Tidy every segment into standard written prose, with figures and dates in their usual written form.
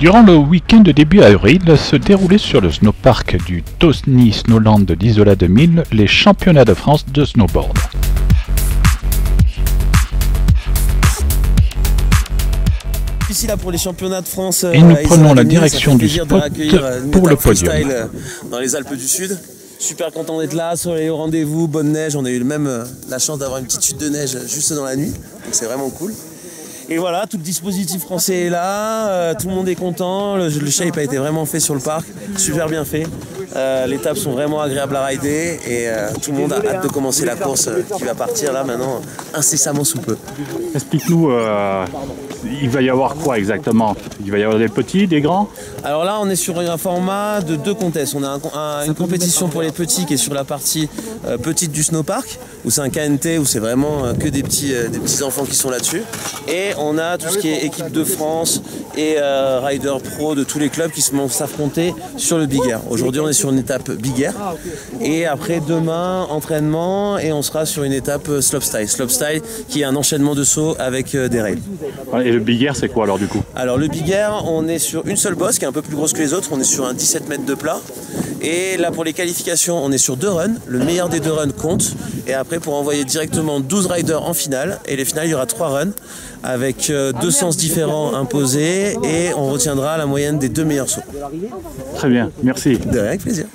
Durant le week-end de début avril se déroulaient sur le snowpark du Tony Snowland d'Isola 2000 les championnats de France de snowboard. Ici là pour les championnats de France et nous prenons la direction du spot pour le podium. Dans les Alpes du Sud. Super content d'être là, soleil au rendez-vous, bonne neige. On a eu même la chance d'avoir une petite chute de neige juste dans la nuit, donc c'est vraiment cool. Et voilà, tout le dispositif français est là, tout le monde est content, le shape a été vraiment fait sur le parc, super bien fait. Les tables sont vraiment agréables à rider et tout le monde a hâte de commencer la course qui va partir là maintenant incessamment sous peu. Explique-nous, il va y avoir quoi exactement? Il va y avoir des petits, des grands? Alors là on est sur un format de 2 contests. On a une compétition pour les petits qui est sur la partie petite du snowpark, où c'est un KNT, où c'est vraiment que des petits enfants qui sont là-dessus. Et on a tout ce qui est équipe de France et rider pro de tous les clubs qui vont s'affronter sur le Big Air. Aujourd'hui on est sur une étape Big Air et après demain entraînement et on sera sur une étape slopestyle. Slopestyle qui est un enchaînement de sauts avec des rails. Et le Big Air c'est quoi alors du coup? Alors le Big Air on est sur une seule bosse qui est un peu plus grosse que les autres, on est sur un 17 mètres de plat. Et là pour les qualifications on est sur 2 runs, le meilleur des 2 runs compte et après pour envoyer directement 12 riders en finale et les finales il y aura 3 runs avec 2 sens différents imposés et on retiendra la moyenne des 2 meilleurs sauts. Très bien, merci. De rien, avec plaisir.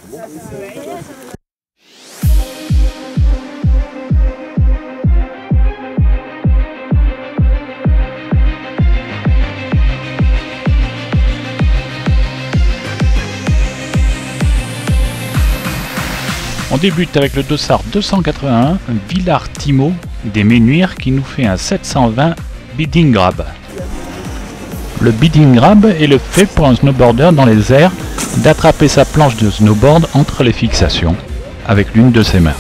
On débute avec le dossard 281, Villard Timo des Menuires qui nous fait un 720 bidding grab. Le bidding grab est le fait pour un snowboarder dans les airs d'attraper sa planche de snowboard entre les fixations avec l'une de ses mains.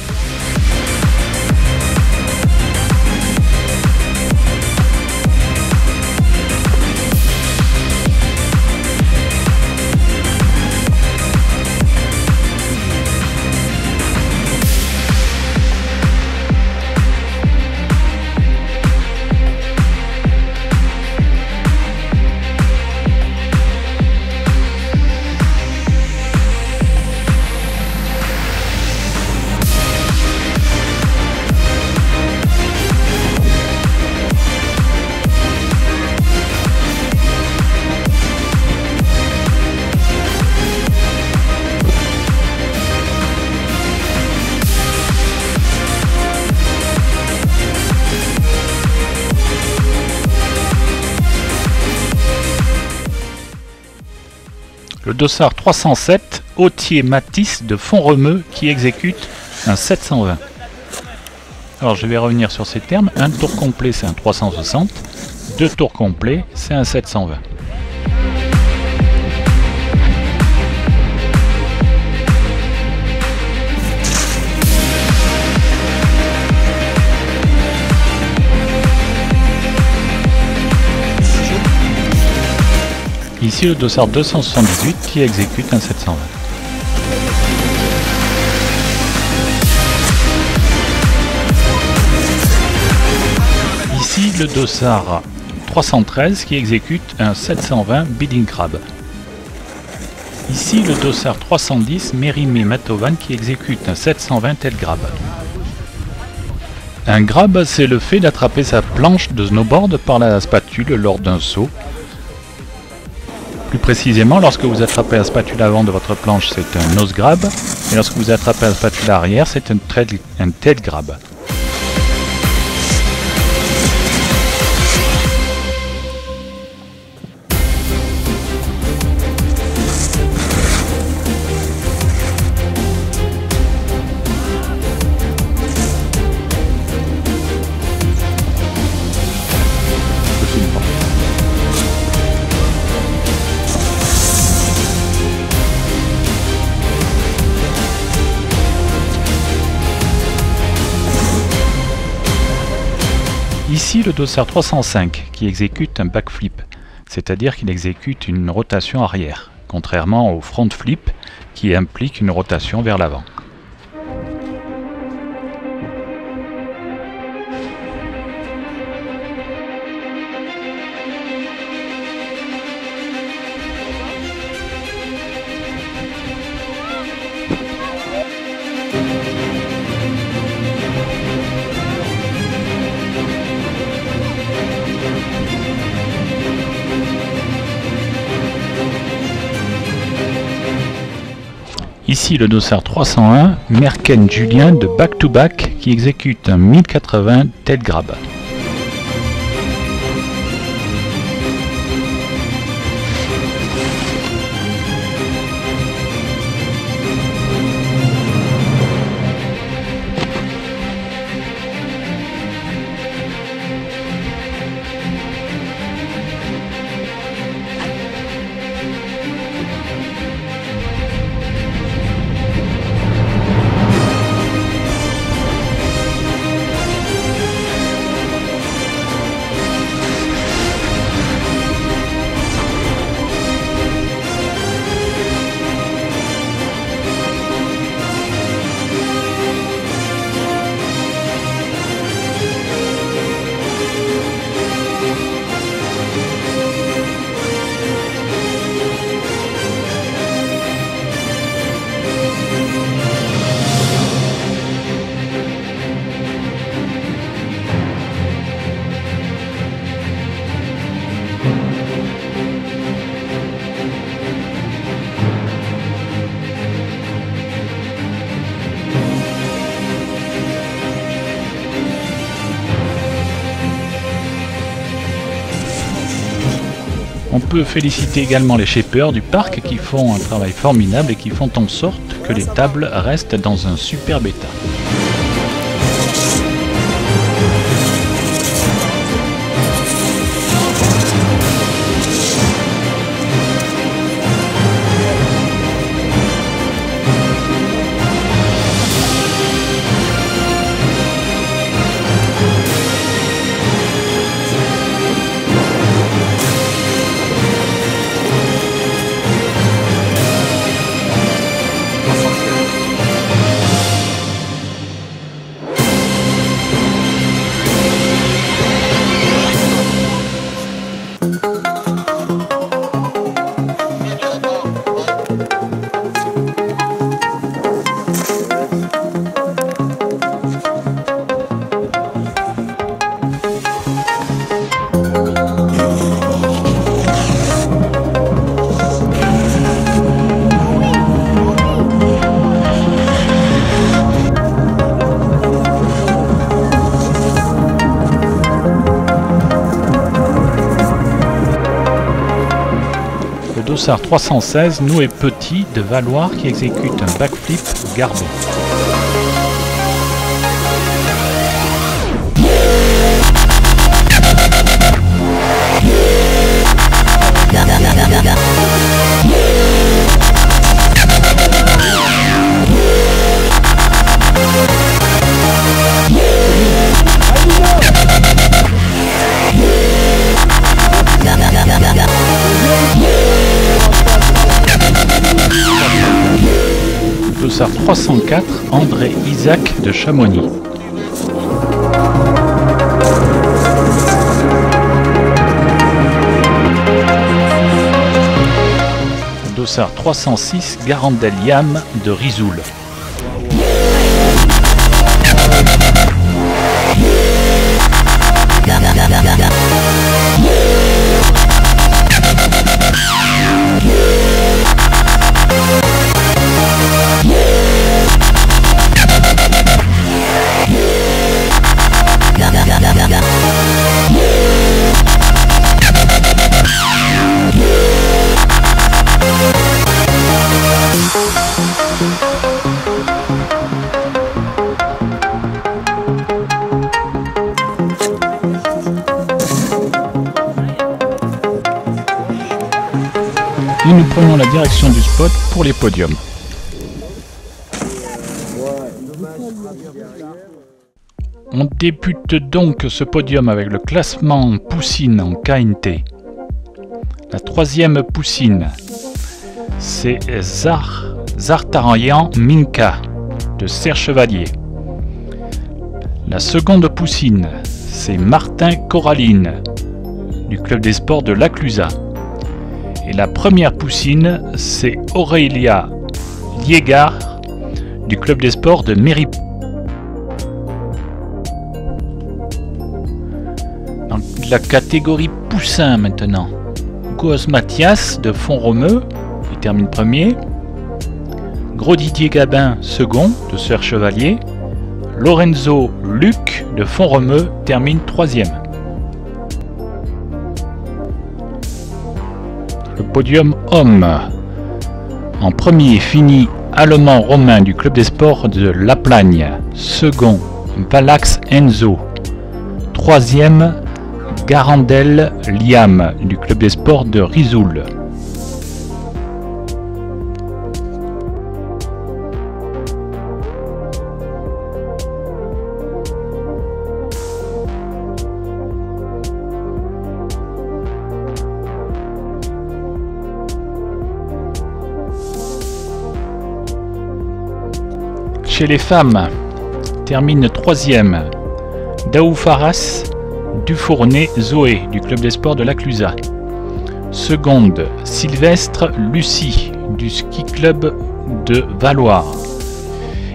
Le dossard 307, Autier Matisse de Font-Romeu qui exécute un 720. Alors je vais revenir sur ces termes. Un tour complet c'est un 360, 2 tours complets c'est un 720. Ici le dossard 278 qui exécute un 720. Ici le dossard 313 qui exécute un 720 bidding crab. Ici le dossard 310 Mérimée Matovan qui exécute un 720 tail grab. Un grab c'est le fait d'attraper sa planche de snowboard par la spatule lors d'un saut. Plus précisément, lorsque vous attrapez la spatule avant de votre planche, c'est un nose grab, et lorsque vous attrapez la spatule arrière, c'est un tail grab. Ici le dossard 305 qui exécute un backflip, c'est-à-dire qu'il exécute une rotation arrière, contrairement au front flip qui implique une rotation vers l'avant. Ici le dossard 301, Merken Julien de Back to Back qui exécute un 1080 tête grab. On peut féliciter également les shapers du parc qui font un travail formidable et qui font en sorte que les tables restent dans un superbe état. Dossard 316, Noé Petit de Valoir qui exécute un backflip garbé. Dossard 304, André Isaac de Chamonix. Dossard 306, Garandel Yam de Rizoul. Et nous prenons la direction du spot pour les podiums. On débute donc ce podium avec le classement poussine en KNT. La troisième poussine, c'est Zartarian Minka de Serre Chevalier. La seconde poussine, c'est Martin Coraline du club des sports de Laclusa. Et la première poussine, c'est Aurélia Liégard du club des sports de Méribel. Dans la catégorie poussin maintenant, Gauze Mathias de Font-Romeu, il termine premier. Gros Didier Gabin, second, de Sœur Chevalier. Lorenzo Luc, de Font-Romeu, termine troisième. Le podium homme. En premier finit Allemand Romain du Club des Sports de La Plagne. Second, Valax Enzo. Troisième, Garandel Liam du Club des Sports de Risoul. Chez les femmes, termine troisième Daou Faras Dufournet Zoé du Club des Sports de la Clusaz. Seconde, Sylvestre Lucie du Ski Club de Valoir.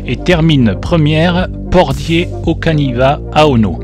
Et termine première Pordier Ocaniva Aono.